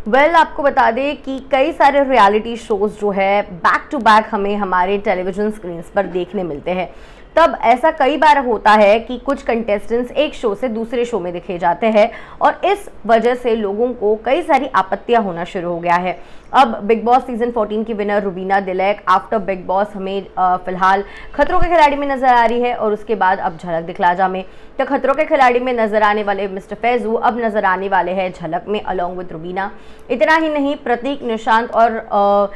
आपको बता दें कि कई सारे रियलिटी शोज़ जो है बैक टू बैक हमें हमारे टेलीविज़न स्क्रीन्स पर देखने मिलते हैं। तब ऐसा कई बार होता है कि कुछ कंटेस्टेंट्स एक शो से दूसरे शो में दिखे जाते हैं और इस वजह से लोगों को कई सारी आपत्तियां होना शुरू हो गया है। अब बिग बॉस सीजन 14 की winner Rubina Dilaik after big boss हमें फिलहाल खतरों के खिलाड़ी में नजर आ रही है और उसके बाद अब झलक दिखला जा में तो खतरों के खिलाड़ी में नजर आने वाले मिस्टर फैजू अब नजर आने वाले हैं झलक में अलॉन्ग विद रुबीना। इतना ही नहीं, प्रतीक, निशांत और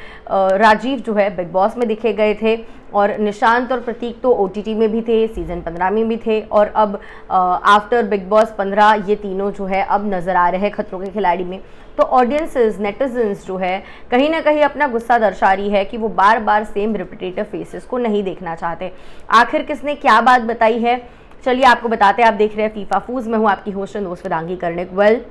राजीव जो है बिग बॉस में दिखे गए थे और निशांत और प्रतीक तो OTT में भी थे, सीजन 15 में भी थे और अब आफ्टर बिग बॉस 15 ये तीनों जो है अब नज़र आ रहे हैं खतरों के खिलाड़ी में। तो ऑडियंसेस, नेटिजन्स जो है कहीं ना कहीं अपना गुस्सा दर्शा रही है कि वो बार बार सेम रिपीटेटिव फेसेस को नहीं देखना चाहते। आखिर किसने क्या बात बताई है, चलिए आपको बताते हैं। आप देख रहे हैं फीफा फूज में हूँ आपकी होस्ट दोस्त विदांगी कर्णिक।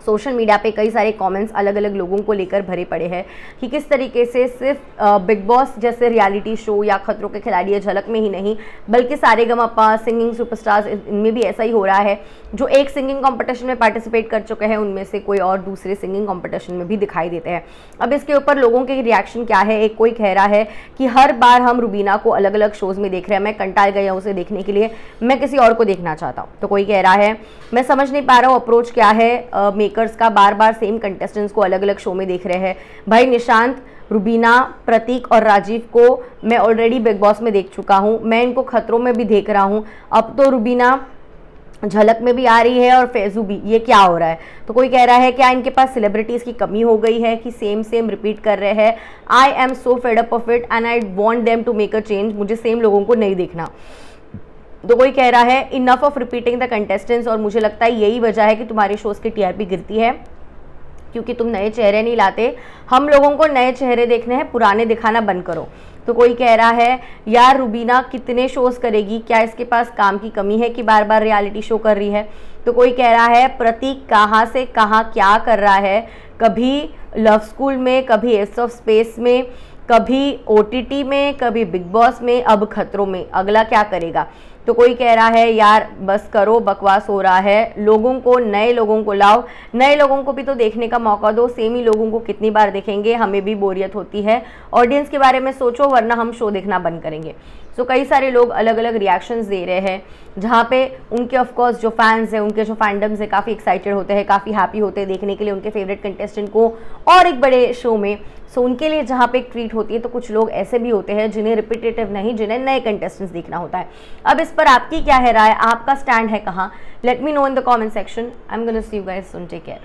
सोशल मीडिया पे कई सारे कमेंट्स अलग अलग लोगों को लेकर भरे पड़े हैं कि किस तरीके से सिर्फ बिग बॉस जैसे रियलिटी शो या खतरों के खिलाड़ी या झलक में ही नहीं बल्कि सारेगामापा, सिंगिंग सुपरस्टार्स, इनमें भी ऐसा ही हो रहा है। जो एक सिंगिंग कंपटीशन में पार्टिसिपेट कर चुके हैं उनमें से कोई और दूसरे सिंगिंग कंपटीशन में भी दिखाई देते हैं। अब इसके ऊपर लोगों के रिएक्शन क्या है। एक कोई कह रहा है कि हर बार हम रुबीना को अलग अलग शोज़ में देख रहे हैं, मैं कंटाल गया उसे देखने के लिए, मैं किसी और को देखना चाहता हूँ। तो कोई कह रहा है मैं समझ नहीं पा रहा हूँ अप्रोच क्या है मेकर्स का, बार बार सेम कंटेस्टेंट्स को अलग अलग शो में देख रहे हैं। भाई निशांत, रुबीना, प्रतीक और राजीव को मैं ऑलरेडी बिग बॉस में देख चुका हूँ, मैं इनको खतरों में भी देख रहा हूँ, अब तो रुबीना झलक में भी आ रही है और फैजू भी, ये क्या हो रहा है। तो कोई कह रहा है क्या इनके पास सेलिब्रिटीज़ की कमी हो गई है कि सेम रिपीट कर रहे हैं। I am so fed up of it and I want them to make a change, मुझे सेम लोगों को नहीं देखना। तो कोई कह रहा है enough of repeating the contestants, और मुझे लगता है यही वजह है कि तुम्हारे शोज़ की TRP गिरती है क्योंकि तुम नए चेहरे नहीं लाते। हम लोगों को नए चेहरे देखने हैं, पुराने दिखाना बंद करो। तो कोई कह रहा है यार रुबीना कितने शोज़ करेगी, क्या इसके पास काम की कमी है कि बार बार रियलिटी शो कर रही है। तो कोई कह रहा है प्रतीक कहाँ से कहाँ क्या कर रहा है, कभी लव स्कूल में, कभी एस ऑफ स्पेस में, कभी OTT में, कभी बिग बॉस में, अब खतरों में, अगला क्या करेगा। तो कोई कह रहा है यार बस करो, बकवास हो रहा है, लोगों को, नए लोगों को लाओ, नए लोगों को भी तो देखने का मौका दो, सेम ही लोगों को कितनी बार देखेंगे, हमें भी बोरियत होती है। ऑडियंस के बारे में सोचो वरना हम शो देखना बंद करेंगे। तो कई सारे लोग अलग अलग रिएक्शंस दे रहे हैं जहाँ पे उनके ऑफकोर्स जो फैंस हैं, उनके जो फैंडम्स है काफ़ी एक्साइटेड होते हैं, काफ़ी हैप्पी होते हैं देखने के लिए उनके फेवरेट कंटेस्टेंट को और एक बड़े शो में। सो उनके लिए जहाँ पे एक ट्रीट होती है, तो कुछ लोग ऐसे भी होते हैं जिन्हें रिपीटेटिव नहीं, जिन्हें नए कंटेस्टेंट्स देखना होता है। अब इस पर आपकी क्या है राय, आपका स्टैंड है कहाँ, let me know in the comment section. I am gonna see you guys soon, take care.